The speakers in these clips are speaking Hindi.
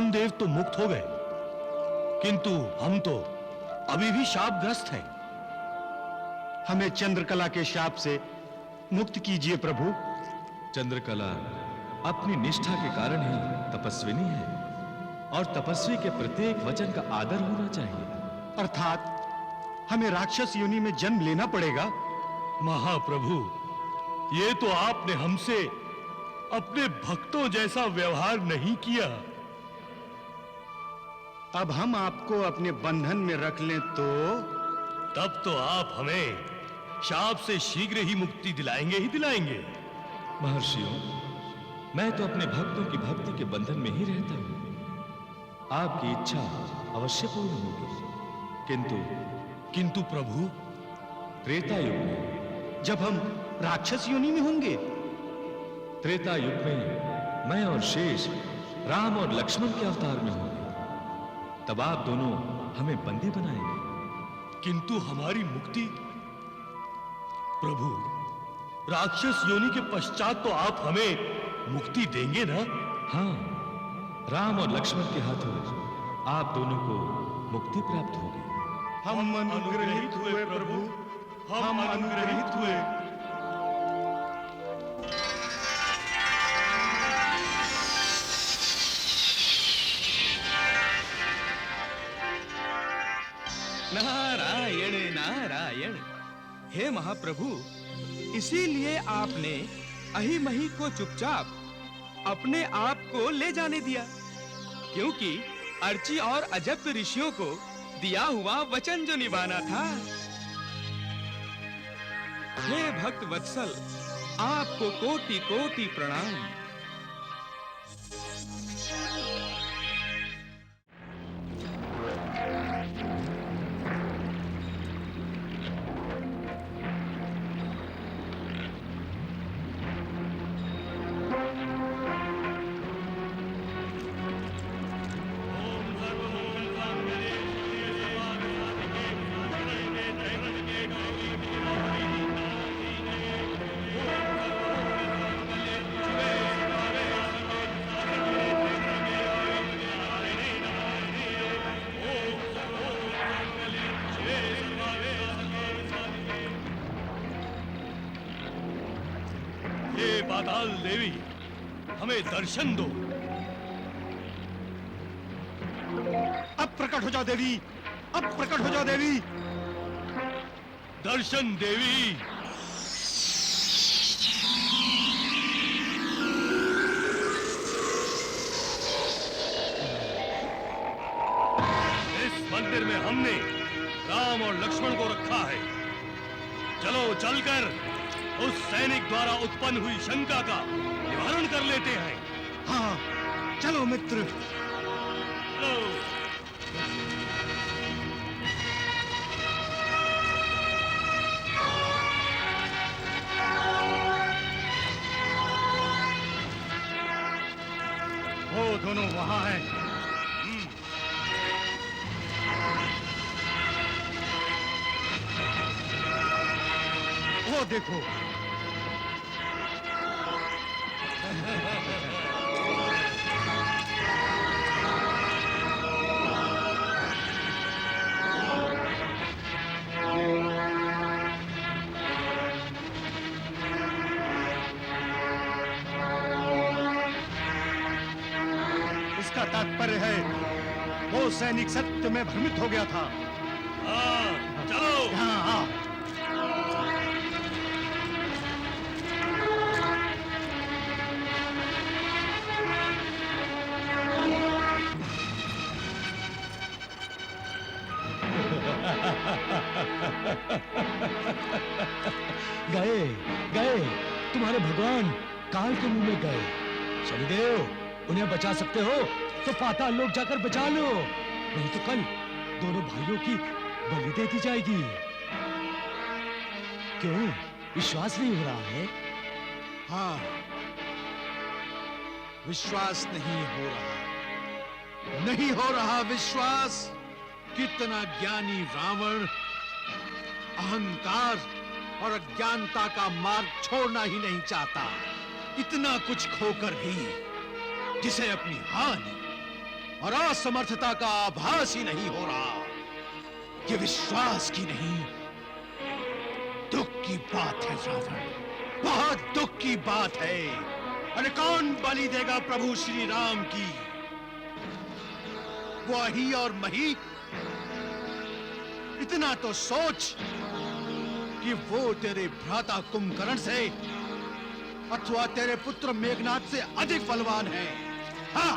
कामदेव तो मुक्त हो गए, किंतु हम तो अभी भी शापग्रस्त हैं। हमें चंद्रकला के शाप से मुक्त कीजिए प्रभु। चंद्रकला अपनी निष्ठा के कारण ही तपस्विनी है और तपस्वी के प्रत्येक वचन का आदर होना चाहिए। अर्थात हमें राक्षस योनि में जन्म लेना पड़ेगा। महाप्रभु, ये तो आपने हमसे अपने भक्तों जैसा व्यवहार नहीं किया। अब हम आपको अपने बंधन में रख लें तो? तब तो आप हमें शाप से शीघ्र ही मुक्ति दिलाएंगे ही दिलाएंगे। महर्षियों, मैं तो अपने भक्तों की भक्ति के बंधन में ही रहता हूं। आपकी इच्छा अवश्य पूर्ण होगी। किंतु प्रभु, त्रेता युग में जब हम राक्षस योनि में होंगे? त्रेता युग में मैं और शेष राम और लक्ष्मण के अवतार में होंगे। तब आप दोनों हमें बंदी बनाएंगे। किंतु हमारी मुक्ति? प्रभु, राक्षस योनि के पश्चात तो आप हमें मुक्ति देंगे ना? हाँ, राम और लक्ष्मण के हाथों आप दोनों को मुक्ति प्राप्त होगी। हम अनुग्रहित हुए प्रभु, हम अनुग्रहित हुए। नारायण नारायण। हे महाप्रभु, इसीलिए आपने अहिमहि को चुपचाप अपने आप को ले जाने दिया, क्योंकि अर्ची और अजब ऋषियों को दिया हुआ वचन जो निभाना था। हे भक्त वत्सल, आपको कोटि कोटि प्रणाम। पाताल देवी, हमें दर्शन दो। अब प्रकट हो जाओ देवी, अब प्रकट हो जाओ देवी। दर्शन देवी। इस मंदिर में हमने राम और लक्ष्मण को रखा है। चलो चलकर उस सैनिक द्वारा उत्पन्न हुई शंका का निवारण कर लेते हैं। हाँ, चलो मित्र। चलो। वो दोनों वहां हैं। वो देखो। इसका तात्पर्य है वो सैनिक सत्य में भ्रमित हो गया था। हाँ, चलो। हाँ, हाँ। गए गए, तुम्हारे भगवान काल के मुंह में गए। शनिदेव, उन्हें बचा सकते हो तो पाताल लोक जाकर बचा लो, नहीं तो कल दोनों भाइयों की बलि दे दी जाएगी। क्यों, विश्वास नहीं हो रहा है? हाँ, विश्वास नहीं हो रहा, नहीं हो रहा विश्वास। कितना ज्ञानी रावण अहंकार और अज्ञानता का मार्ग छोड़ना ही नहीं चाहता। इतना कुछ खोकर भी जिसे अपनी हानि और असमर्थता का आभास ही नहीं हो रहा। ये विश्वास की नहीं, दुख की बात है रावण, बहुत दुख की बात है। अरे कौन बलि देगा प्रभु श्री राम की? वो अही और मही? इतना तो सोच कि वो तेरे भ्राता कुंभकर्ण से अथवा तेरे पुत्र मेघनाथ से अधिक बलवान है। हाँ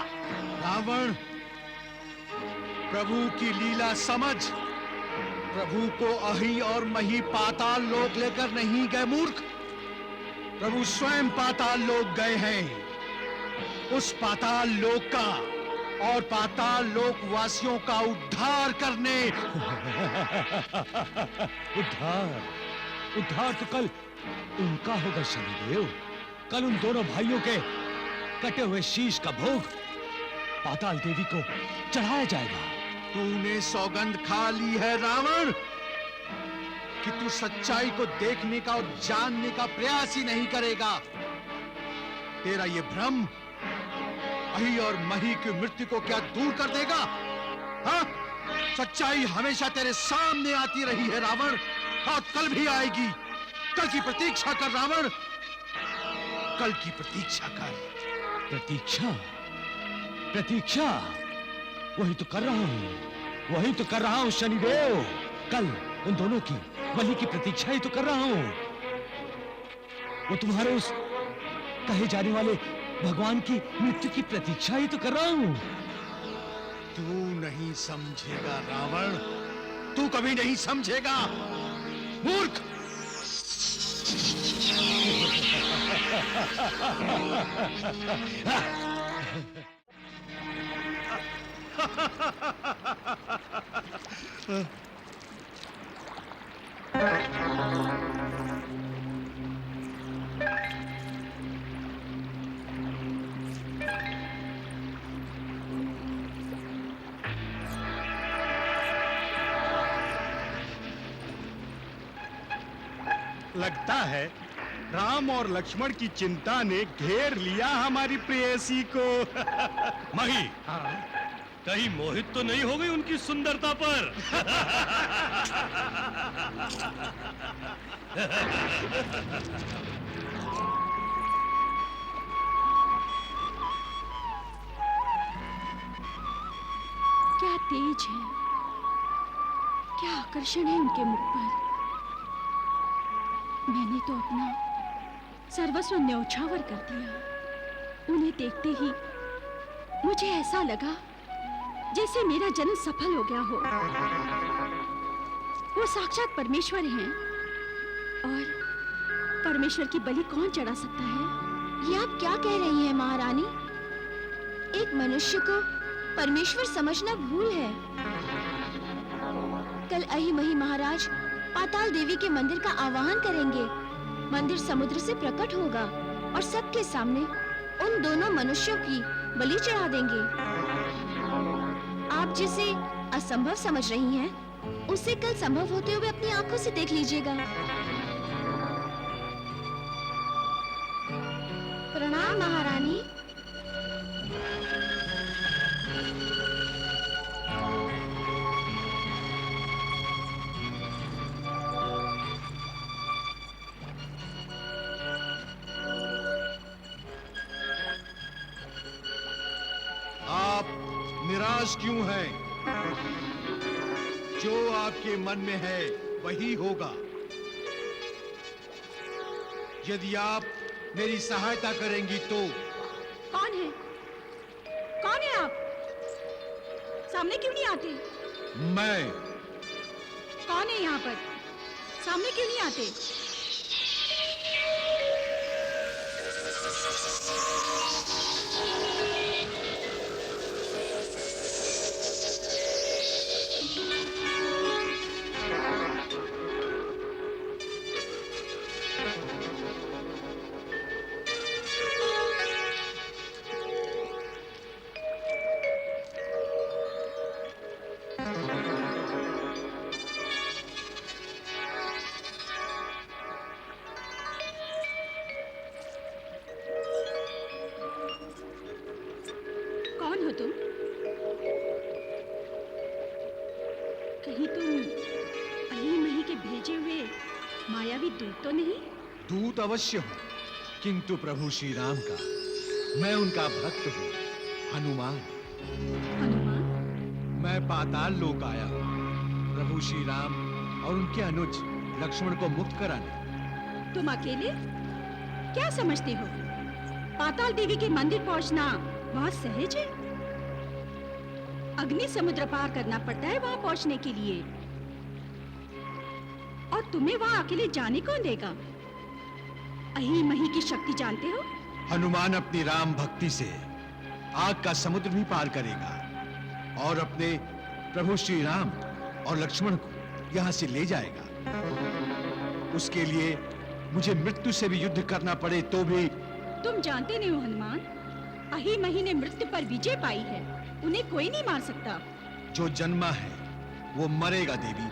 रावण, प्रभु की लीला समझ। प्रभु को अही और मही पाताल लोक लेकर नहीं गए मूर्ख, प्रभु स्वयं पाताल लोक गए हैं। उस पाताल लोक का और पाताल लोक वासियों का उद्धार करने। उद्धार तो कल उनका होगा शनिदेव। कल उन दोनों भाइयों के कटे हुए शीश का भोग पाताल देवी को चढ़ाया जाएगा। तूने सौगंध खा ली है रावण कि तू सच्चाई को देखने का और जानने का प्रयास ही नहीं करेगा। तेरा ये भ्रम अही और मही की मृत्यु को क्या दूर कर देगा? हाँ? सच्चाई हमेशा तेरे सामने आती रही है रावण, और कल भी आएगी। कल की प्रतीक्षा कर रावण, कल की प्रतीक्षा कर। प्रतीक्षा प्रतीक्षा वही तो कर रहा हूँ, वही तो कर रहा हूँ शनिदेव। कल उन दोनों की बलि की प्रतीक्षा ही तो कर रहा हूँ। वो तुम्हारे उस कहे जाने वाले भगवान की मृत्यु की प्रतीक्षा ही तो कर रहा हूँ। तू नहीं समझेगा रावण, तू कभी नहीं समझेगा मूर्ख। लगता है राम और लक्ष्मण की चिंता ने घेर लिया हमारी प्रेयसी को। मही, कहीं मोहित तो नहीं हो गई उनकी सुंदरता पर? क्या तेज है, क्या आकर्षण है उनके मुख पर। मैंने तो अपना सर्वस्व न्यौछावर कर दिया। उन्हें देखते ही मुझे ऐसा लगा जैसे मेरा जन्म सफल हो गया हो। वो साक्षात परमेश्वर हैं, और परमेश्वर की बलि कौन चढ़ा सकता है? ये आप क्या कह रही हैं महारानी? एक मनुष्य को परमेश्वर समझना भूल है। कल अही मही महाराज पाताल देवी के मंदिर का आवाहन करेंगे। मंदिर समुद्र से प्रकट होगा और सबके सामने उन दोनों मनुष्यों की बलि चढ़ा देंगे। आप जिसे असंभव समझ रही हैं, उसे कल संभव होते हुए अपनी आंखों से देख लीजिएगा। प्रणाम महारानी। आप निराश क्यों हैं? जो आपके मन में है वही होगा। यदि आप मेरी सहायता करेंगी तो। कौन है? कौन है आप? सामने क्यों नहीं आते? मैं। कौन है यहाँ पर? सामने क्यों नहीं आते? कौन हो तुम? दूत तो नहीं? दूत अवश्य हूं, किंतु प्रभु श्री राम का मैं उनका भक्त हूं, हनुमान। हनुमान? मैं पाताल लोक आया हूं प्रभु श्री राम और उनके अनुज लक्ष्मण को मुक्त कराने। तुम अकेले? क्या समझते हो पाताल देवी के मंदिर पहुंचना बहुत सहज है? अग्नि समुद्र पार करना पड़ता है वहां पहुंचने के लिए। और तुम्हें वहां अकेले जाने कौन देगा? अही मही की शक्ति जानते हो? हनुमान अपनी राम भक्ति से आग का समुद्र भी पार करेगा और अपने प्रभु श्री राम और लक्ष्मण को यहां से ले जाएगा। उसके लिए मुझे मृत्यु से भी युद्ध करना पड़े तो भी। तुम जानते नहीं हो हनुमान, अही मही ने मृत्यु पर विजय पाई है, उन्हें कोई नहीं मार सकता। जो जन्मा है वो मरेगा देवी।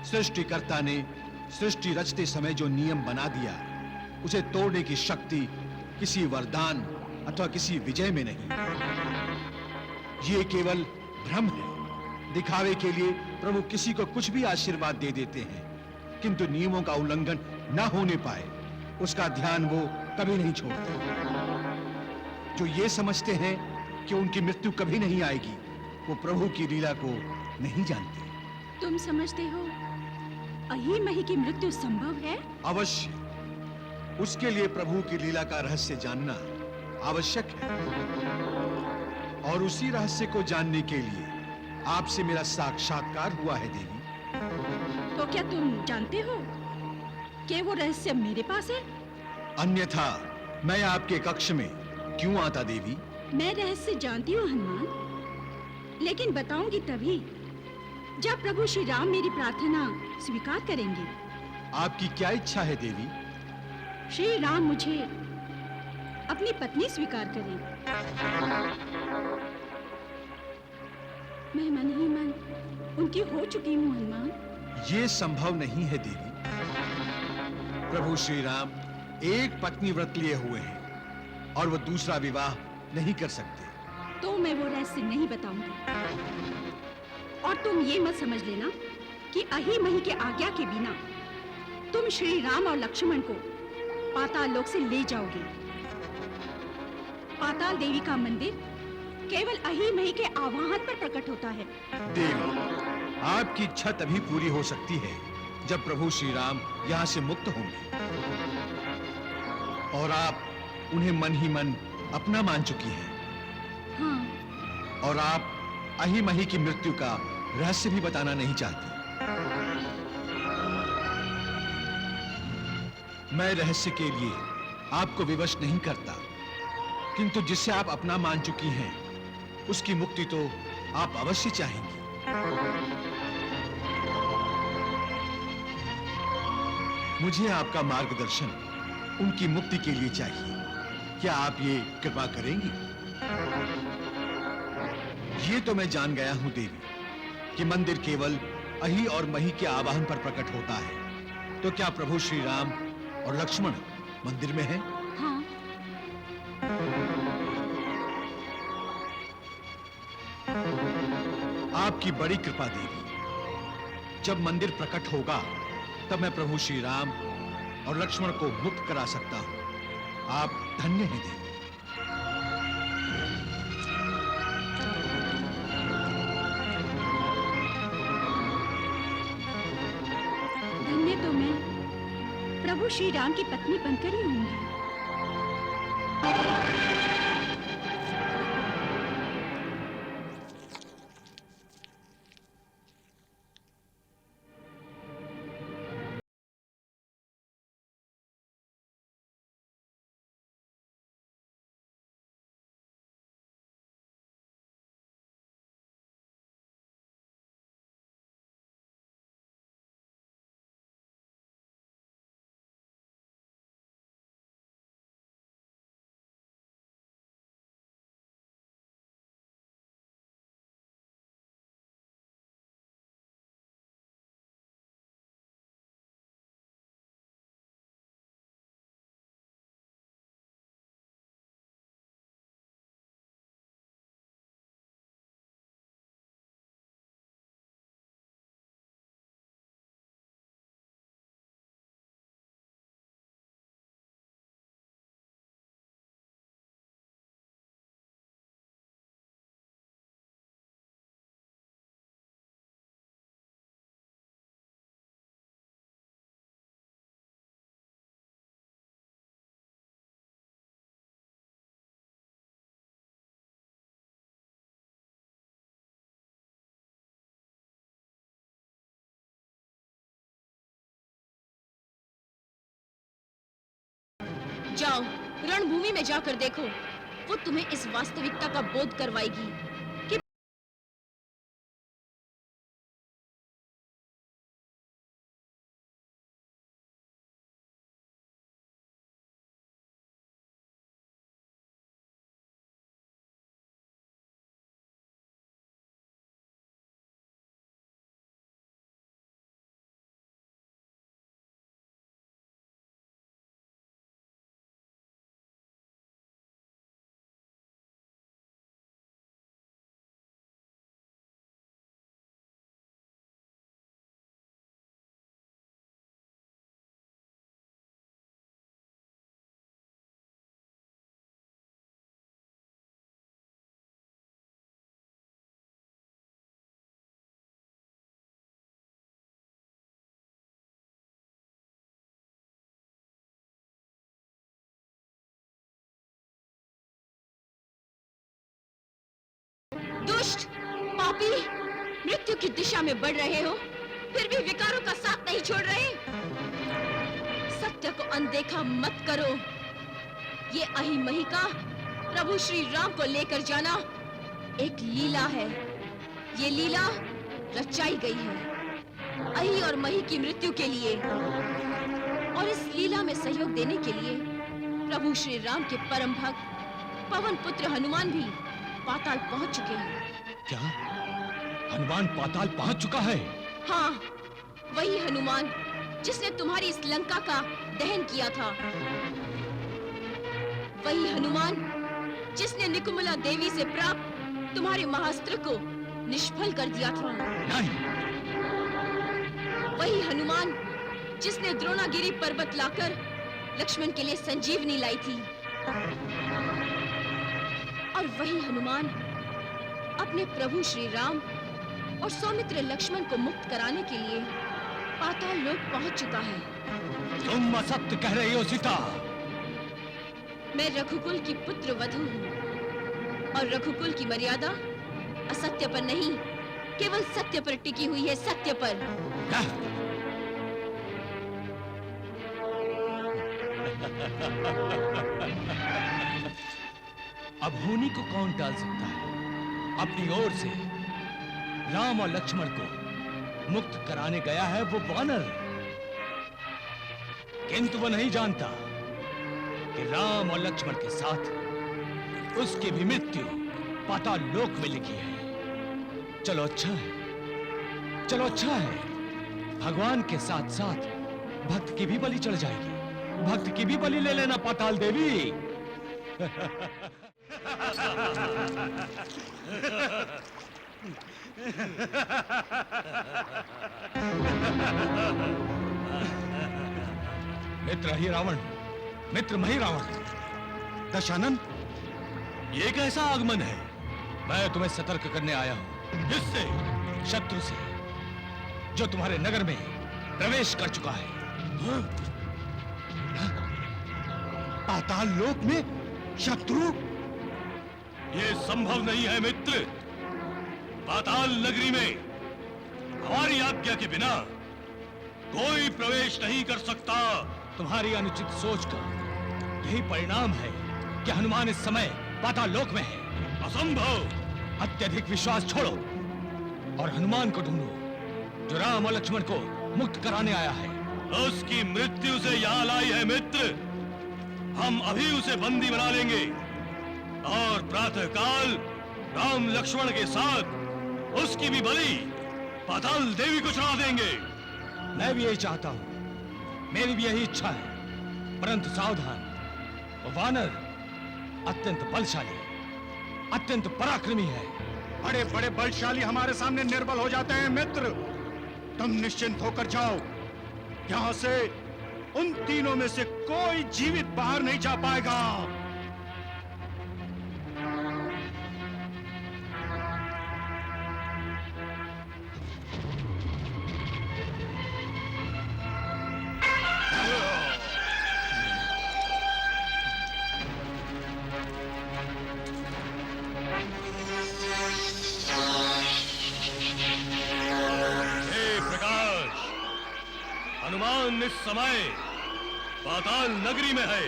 सृष्टिकर्ता ने सृष्टि रचते समय जो नियम बना दिया उसे तोड़ने की शक्ति किसी वरदान अथवा किसी विजय में नहीं। ये केवल भ्रम है। दिखावे के लिए प्रभु किसी को कुछ भी आशीर्वाद दे देते हैं, किंतु नियमों का उल्लंघन न होने पाए उसका ध्यान वो कभी नहीं छोड़ते। जो ये समझते हैं कि उनकी मृत्यु कभी नहीं आएगी, वो प्रभु की लीला को नहीं जानते। तुम समझते हो अही मही की मृत्यु संभव है? अवश्य। उसके लिए प्रभु की लीला का रहस्य जानना आवश्यक है और उसी रहस्य को जानने के लिए आपसे मेरा साक्षात्कार हुआ है देवी। तो क्या तुम जानते हो कि वो रहस्य मेरे पास है? अन्यथा मैं आपके कक्ष में क्यों आता देवी? मैं रहस्य जानती हूँ हनुमान, लेकिन बताऊंगी तभी जब प्रभु श्री राम मेरी प्रार्थना स्वीकार करेंगे। आपकी क्या इच्छा है देवी? श्री राम मुझे अपनी पत्नी स्वीकार करें। मैं मन ही मन उनकी हो चुकी हूँ हनुमान। ये संभव नहीं है देवी। प्रभु श्री राम एक पत्नी व्रत लिए हुए हैं और वो दूसरा विवाह नहीं कर सकते। तो मैं वो रहस्य नहीं बताऊंगी। और तुम ये मत समझ लेना कि अही मही के आज्ञा के बिना तुम श्री राम और लक्ष्मण को पाताल लोक से ले जाओगे। पाताल देवी का मंदिर केवल अही मही के आवाहन पर प्रकट होता है। देवी, आपकी इच्छा तभी पूरी हो सकती है जब प्रभु श्री राम यहाँ से मुक्त होंगे और आप उन्हें मन ही मन अपना मान चुकी हैं। हाँ। और आप अही मही की मृत्यु का रहस्य भी बताना नहीं चाहती। मैं रहस्य के लिए आपको विवश नहीं करता, किंतु जिससे आप अपना मान चुकी हैं उसकी मुक्ति तो आप अवश्य चाहेंगी। मुझे आपका मार्गदर्शन उनकी मुक्ति के लिए चाहिए। क्या आप ये कृपा करेंगी? ये तो मैं जान गया हूं देवी कि मंदिर केवल अही और मही के आवाहन पर प्रकट होता है। तो क्या प्रभु श्री राम और लक्ष्मण मंदिर में हैं? हाँ। आपकी बड़ी कृपा देवी। जब मंदिर प्रकट होगा तब मैं प्रभु श्री राम और लक्ष्मण को मुक्त करा सकता हूं। आप धन्य हैं देवी। धन्य तो मैं प्रभु श्री राम की पत्नी बनकर ही होंगी। जाओ, रणभूमि में जाकर देखो। वो तुम्हें इस वास्तविकता का बोध करवाएगी कि दुष्ट, पापी, मृत्यु की दिशा में बढ़ रहे हो, फिर भी विकारों का साथ नहीं छोड़ रहे। सत्य को अनदेखा मत करो। ये अहिमहि का प्रभु श्री राम को लेकर जाना एक लीला है। ये लीला रचाई गई है अहि और मही की मृत्यु के लिए, और इस लीला में सहयोग देने के लिए प्रभु श्री राम के परम भक्त पवन पुत्र हनुमान भी पाताल पहुंच चुके हैं। क्या हनुमान पाताल पहुंच चुका है? हाँ, वही हनुमान जिसने तुम्हारी इस लंका का दहन किया था। वही हनुमान जिसने निकुम्भला देवी से प्राप्त तुम्हारे महास्त्र को निष्फल कर दिया था। नहीं। वही हनुमान जिसने द्रोणागिरी पर्वत लाकर लक्ष्मण के लिए संजीवनी लाई थी। और वही हनुमान अपने प्रभु श्री राम और सौमित्र लक्ष्मण को मुक्त कराने के लिए पाताल लोक पहुंच चुका है। तुम असत्य कह रही हो सीता। मैं रघुकुल की पुत्र वधू हूँ, और रघुकुल की मर्यादा असत्य पर नहीं, केवल सत्य पर टिकी हुई है। सत्य पर। अब होनी को कौन टाल सकता है? अपनी ओर से राम और लक्ष्मण को मुक्त कराने गया है वो वानर, किंतु वो नहीं जानता कि राम और लक्ष्मण के साथ उसकी भी मृत्यु पाताल लोक में लिखी है। चलो अच्छा है, चलो अच्छा है, भगवान के साथ साथ भक्त की भी बलि चढ़ जाएगी। भक्त की भी बलि ले लेना पाताल देवी। मित्र ही रावण, मित्र मही रावण। दशानन, ये कैसा आगमन है? मैं तुम्हें सतर्क करने आया हूं। जिससे शत्रु से, जो तुम्हारे नगर में प्रवेश कर चुका है। पाताल लोक में शत्रु? ये संभव नहीं है मित्र। पाताल नगरी में हमारी आज्ञा के बिना कोई प्रवेश नहीं कर सकता। तुम्हारी अनुचित सोच का यही परिणाम है कि हनुमान इस समय पाताल लोक में है। असंभव। अत्यधिक विश्वास छोड़ो और हनुमान को ढूंढो, जो राम और लक्ष्मण को मुक्त कराने आया है। उसकी मृत्यु से यहाँ लाई है मित्र। हम अभी उसे बंदी बना लेंगे और प्रातःकाल राम लक्ष्मण के साथ उसकी भी बलि पाताल देवी को चढ़ा देंगे। मैं भी यही चाहता हूं, मेरी भी यही इच्छा है, परंतु सावधान, वो वानर अत्यंत बलशाली, अत्यंत पराक्रमी है। बड़े बड़े बलशाली हमारे सामने निर्बल हो जाते हैं मित्र। तुम निश्चिंत होकर जाओ। यहाँ से उन तीनों में से कोई जीवित बाहर नहीं जा पाएगा। हनुमान इस समय पाताल नगरी में है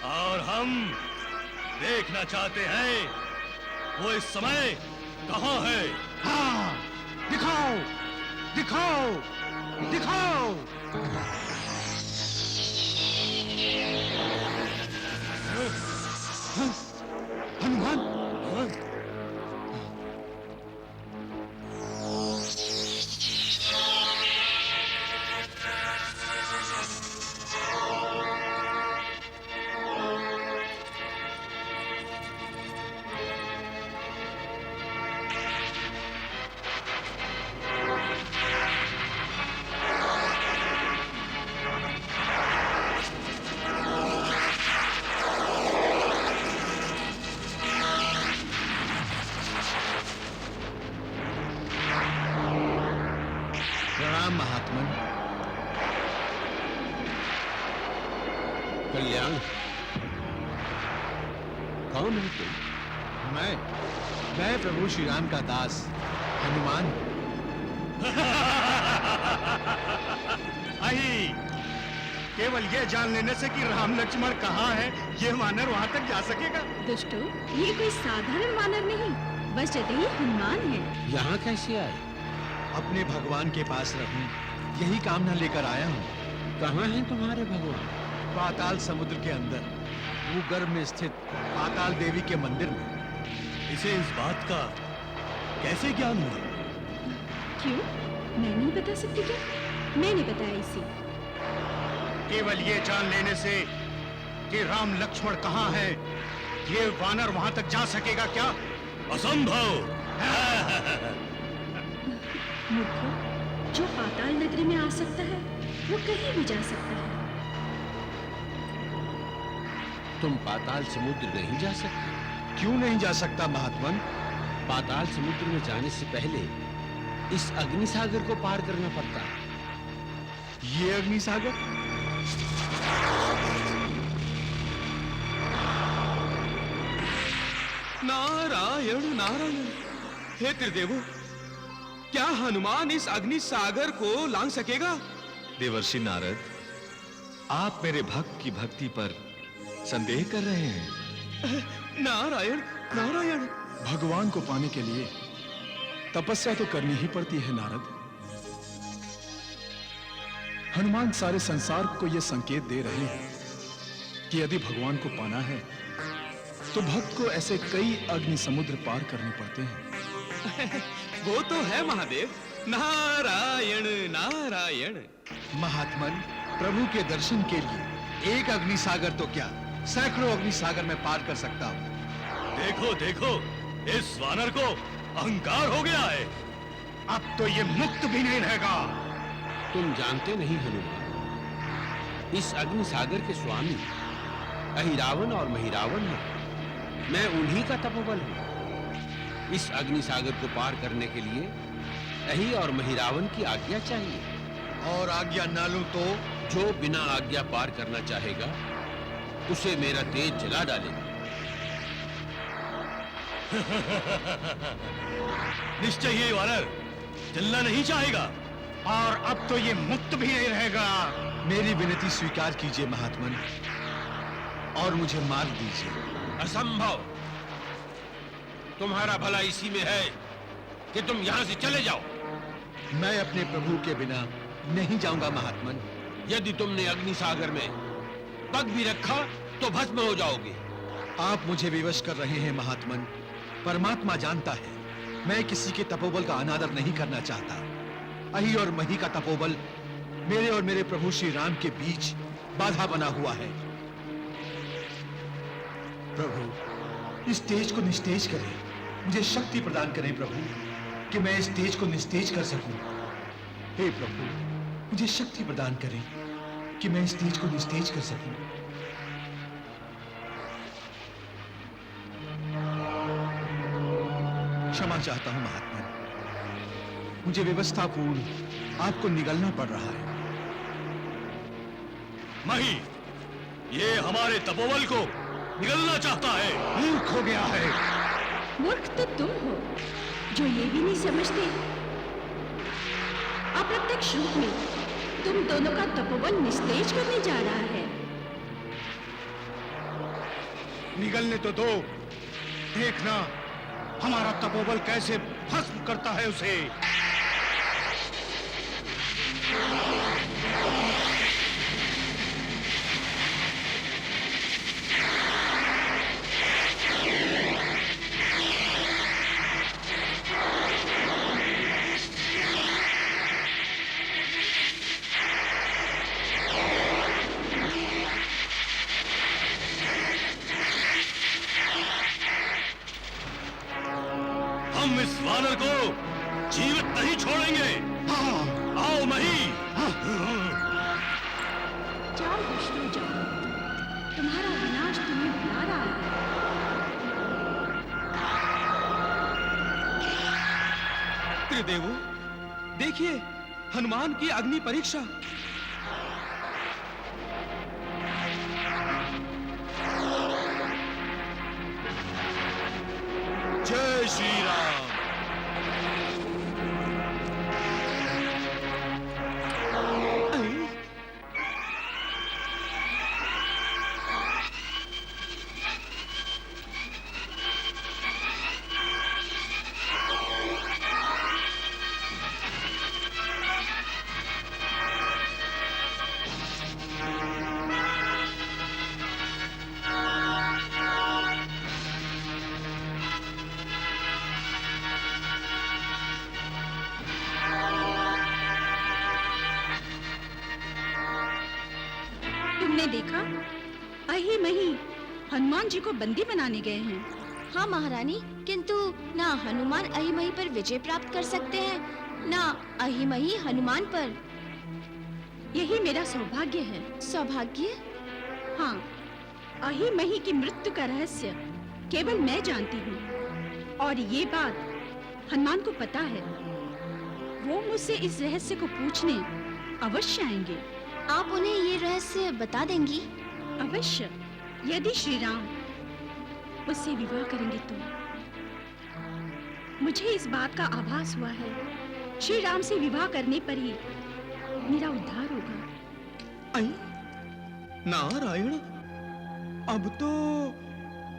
और हम देखना चाहते हैं वो इस समय कहाँ है। हाँ, दिखाओ, दिखाओ, दिखाओ। हनुमान, प्रणाम महात्मन। कल्याण, कौन है तुम? मैं प्रभु श्री राम का दास हनुमान। अही केवल ये जान लेने से कि राम लक्ष्मण कहाँ है, ये वानर वहाँ तक जा सकेगा? दुष्टो, ये कोई साधारण वानर नहीं, बस जदेही हनुमान है। यहाँ कैसे आए? अपने भगवान के पास रहूं, यही कामना लेकर आया हूँ। कहाँ हैं तुम्हारे भगवान? पाताल समुद्र के अंदर, भूगर्भ में स्थित पाताल देवी के मंदिर में। इसे इस बात का कैसे ज्ञान हुआ? क्यों? मैं नहीं बता सकती क्या? मैंने बताया इसे। केवल ये जान लेने से कि राम लक्ष्मण कहाँ है, ये वानर वहाँ तक जा सकेगा क्या? असंभव। मूर्खों, जो पाताल नगरी में आ सकता है वो कहीं भी जा सकता है। तुम पाताल समुद्र नहीं जा सकते? क्यों नहीं जा सकता महात्मन? पाताल समुद्र में जाने से पहले इस अग्नि सागर को पार करना पड़ता है। ये अग्नि सागर? नारायण नारायण। हे त्रिदेवो, क्या हनुमान इस अग्नि सागर को लांघ सकेगा? देवर्षि नारद, आप मेरे भक्त की भक्ति पर संदेह कर रहे हैं। नारायण नारायण। भगवान को पाने के लिए तपस्या तो करनी ही पड़ती है नारद। हनुमान सारे संसार को यह संकेत दे रहे हैं कि यदि भगवान को पाना है तो भक्त को ऐसे कई अग्नि समुद्र पार करने पड़ते हैं। वो तो है महादेव। नारायण नारायण। महात्मन, प्रभु के दर्शन के लिए एक अग्नि सागर तो क्या, सैकड़ों अग्नि सागर में पार कर सकता हूँ। देखो देखो, इस वानर को अहंकार हो गया है। अब तो ये मुक्त भी नहीं रहेगा। तुम जानते नहीं हनुमान, इस अग्नि सागर के स्वामी अहिरावण और महिरावण हैं। मैं उन्हीं का तपोबल हूँ। इस अग्नि सागर को पार करने के लिए अहि और महिरावण की आज्ञा चाहिए। और आज्ञा ना लूं तो? जो बिना आज्ञा पार करना चाहेगा उसे मेरा तेज जला डालेगा। निश्चय ये वानर चलना नहीं चाहेगा। और अब तो ये मुक्त भी नहीं रहेगा। मेरी विनती स्वीकार कीजिए महात्मन, और मुझे मार दीजिए। असंभव। तुम्हारा भला इसी में है कि तुम यहाँ से चले जाओ। मैं अपने प्रभु के बिना नहीं जाऊंगा महात्मन। यदि तुमने अग्नि सागर में पग भी रखा तो भस्म हो जाओगे। आप मुझे विवश कर रहे हैं महात्मन। परमात्मा जानता है मैं किसी के तपोबल का अनादर नहीं करना चाहता। अहि और मही का तपोबल मेरे और मेरे प्रभु श्री राम के बीच बाधा बना हुआ है। प्रभु, इस तेज को निस्तेज करें। मुझे शक्ति प्रदान करें प्रभु, कि मैं इस तेज को निस्तेज कर सकूं। हे प्रभु, मुझे शक्ति प्रदान करें कि मैं इस तेज को निस्तेज कर सकूं। क्षमा चाहता हूं महात्मा, मुझे व्यवस्थापूर्ण आपको निगलना पड़ रहा है। मही, ये हमारे तपोबल को निगलना चाहता है। मूर्ख हो गया है। मूर्ख तो तुम हो, जो ये भी नहीं समझते। अप्रत्यक्ष रूप में तुम दोनों का तपोबल निस्तेज करने जा रहा है। निगलने तो दो, देखना हमारा तपोबल कैसे भस्म करता है उसे। हम इस वानर को जीवित नहीं छोड़ेंगे। आओ मही। जाओ दुष्टों जाओ, तुम्हारा विनाश तुम्हें बुला रहा है। त्रिदेवो, देखिए हनुमान की अग्नि परीक्षा। जय श्री राम। तुमने देखा, अही मही हनुमान जी को बंदी बनाने गए हैं। हाँ महारानी, किंतु ना हनुमान अहिमही पर विजय प्राप्त कर सकते हैं, ना अहिमही हनुमान पर। यही मेरा सौभाग्य है। सौभाग्य? हाँ, अहिमही की मृत्यु का रहस्य केवल मैं जानती हूँ, और ये बात हनुमान को पता है। वो मुझसे इस रहस्य को पूछने अवश्य आएंगे। आप उन्हें ये रहस्य बता देंगी? अवश्य, यदि श्री राम मुझसे विवाह करेंगे तो। मुझे इस बात का आभास हुआ है, श्री राम से विवाह करने पर ही मेरा उद्धार होगा। आई, नारायण, अब तो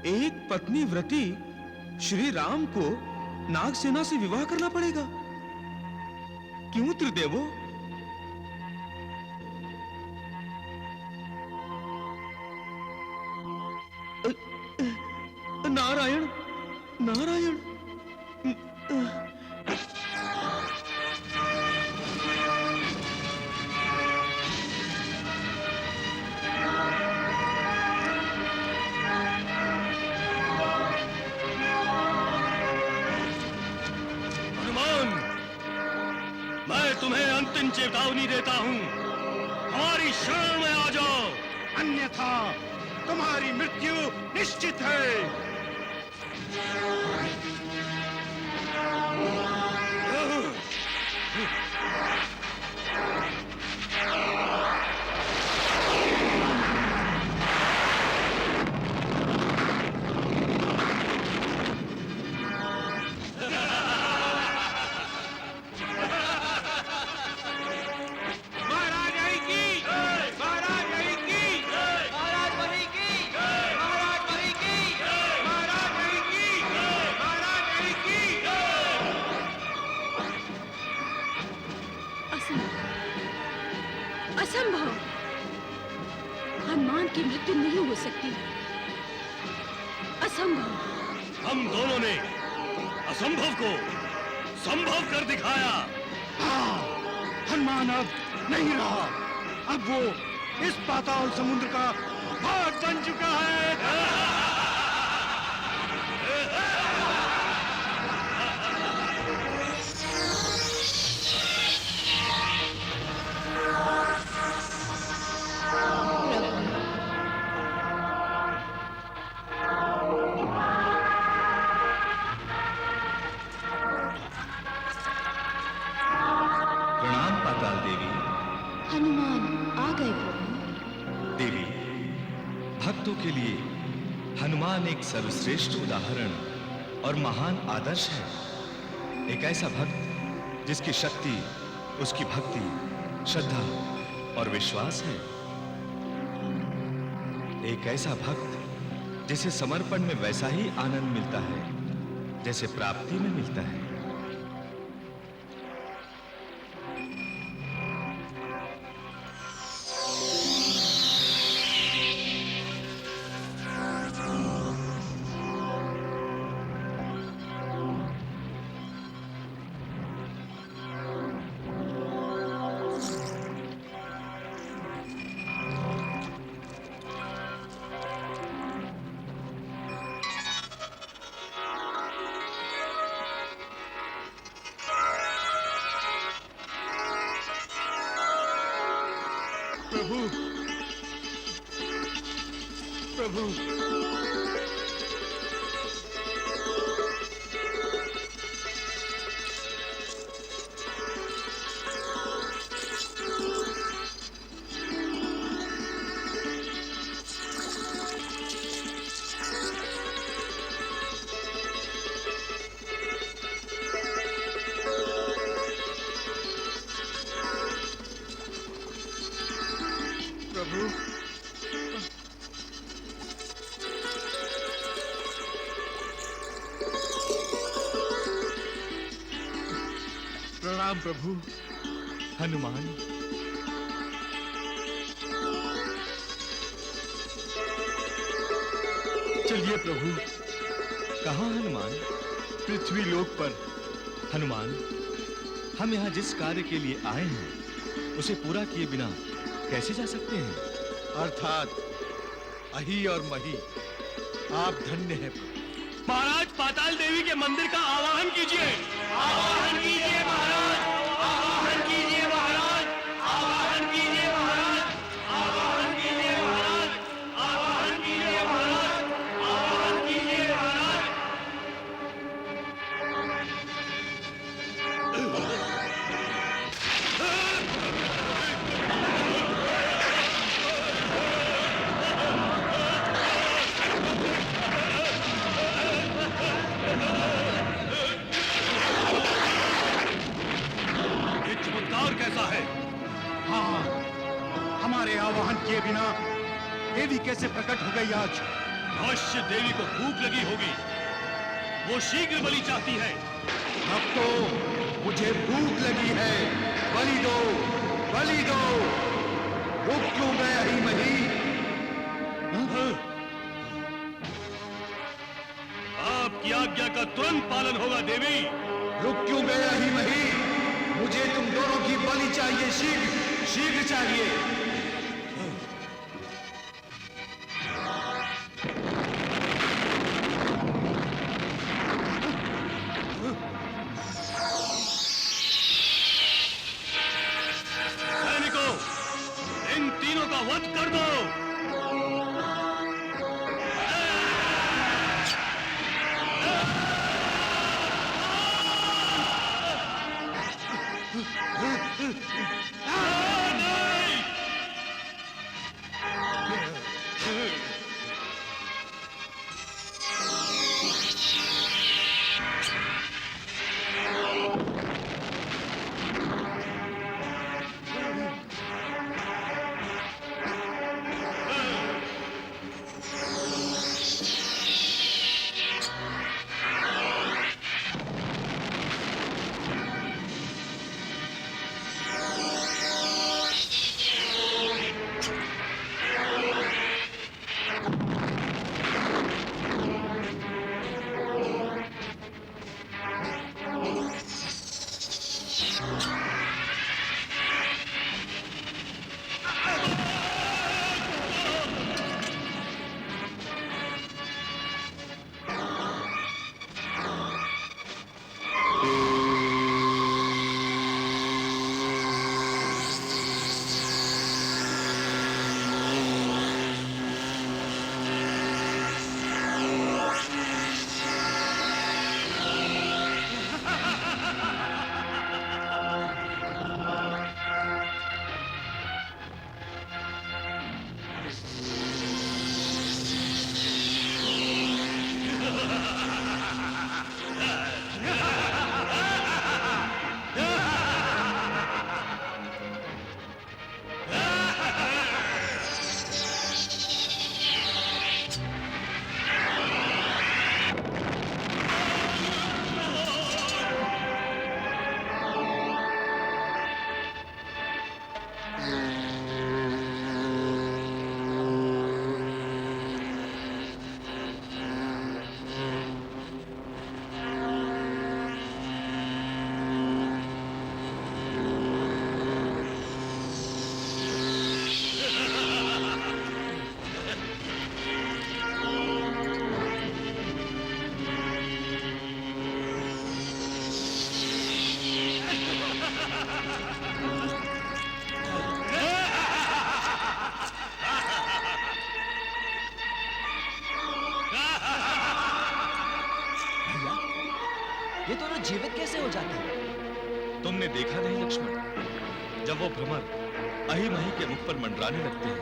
एक पत्नी व्रती श्री राम को नागसेना से विवाह करना पड़ेगा। क्यों त्रिदेवो? नारायण, नारायण। हनुमान, मैं तुम्हें अंतिम चेतावनी देता हूँ, हमारी शरण में आ जाओ, अन्यथा तुम्हारी मृत्यु निश्चित है। असंभव, हनुमान की मृत्यु नहीं हो सकती। असंभव। हम दोनों ने असंभव को संभव कर दिखाया। हाँ, हनुमान अब नहीं रहा, अब वो इस पाताल समुद्र का भाग बन चुका है। भक्तों के लिए हनुमान एक सर्वश्रेष्ठ उदाहरण और महान आदर्श है। एक ऐसा भक्त जिसकी शक्ति उसकी भक्ति, श्रद्धा और विश्वास है। एक ऐसा भक्त जिसे समर्पण में वैसा ही आनंद मिलता है जैसे प्राप्ति में मिलता है। प्रभु, प्रभु, प्रभु, प्रणाम प्रभु। हनुमान, चलिए प्रभु। कहाँ हनुमान? पृथ्वी लोक पर। हनुमान, हम यहाँ जिस कार्य के लिए आए हैं उसे पूरा किए बिना कैसे जा सकते हैं? अर्थात अही और मही, आप धन्य हैं प्रभु। महाराज, पाताल देवी के मंदिर का आवाहन कीजिए। आवाहन कीजिए महाराज, आवाहन कीजिए महाराज, आवाहन कीजिए महाराज, आवाहन कीजिए महाराज, आवाहन कीजिए महाराज, आवाहन कीजिए महाराज। ये चमत्कार कैसा है? हाँ, हमारे आवाहन किए बिना देवी कैसे प्रकट हो गई आज? अवश्य देवी को भूख लगी होगी, वो शीघ्र बलि चाहती है। अब तो मुझे भूख लगी है, बलि दो, बलि दो। रुक क्यों गए अही मही? आपकी आज्ञा का तुरंत पालन होगा देवी। रुक क्यों गए अही मही? मुझे तुम दोनों की बलि चाहिए, शीघ्र शीघ्र चाहिए। सैनिकों, इन तीनों का वध कर दो। नहीं! ये दोनों जीवित कैसे हो जाते हैं? तुमने देखा नहीं लक्ष्मण, जब वो भ्रमर अही मही के मुख पर मंडराने लगते हैं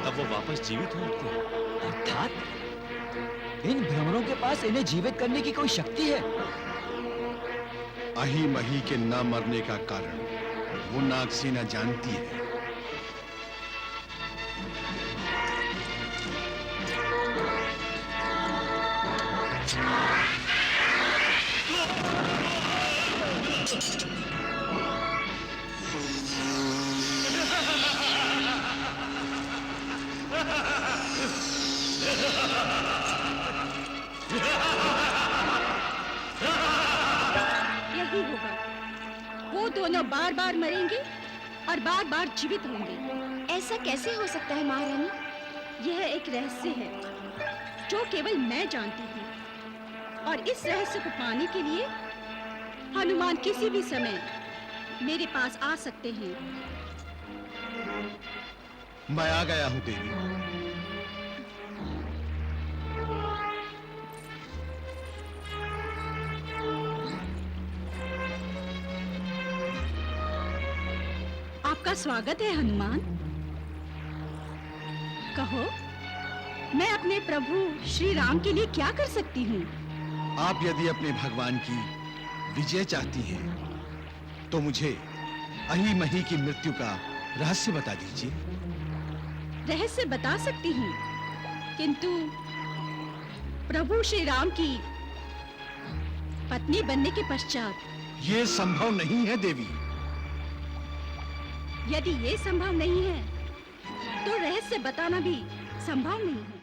तब वो वापस जीवित हो उठते हैं। अर्थात इन भ्रमरों के पास इन्हें जीवित करने की कोई शक्ति है। अही मही के न मरने का कारण वो नागसेना जानती है। यही होगा, वो दोनों बार बार मरेंगे और बार बार जीवित होंगे। ऐसा कैसे हो सकता है महारानी? यह एक रहस्य है जो केवल मैं जानती हूँ, और इस रहस्य को पाने के लिए हनुमान किसी भी समय मेरे पास आ सकते हैं। मैं आ गया हूं देवी। आपका स्वागत है हनुमान। कहो, मैं अपने प्रभु श्री राम के लिए क्या कर सकती हूँ? आप यदि अपने भगवान की विजय चाहती हैं, तो मुझे अही मही की मृत्यु का रहस्य बता दीजिए। रहस्य बता सकती हूँ, किंतु प्रभु श्री राम की पत्नी बनने के पश्चात। ये संभव नहीं है देवी। यदि ये संभव नहीं है, तो रहस्य बताना भी संभव नहीं है।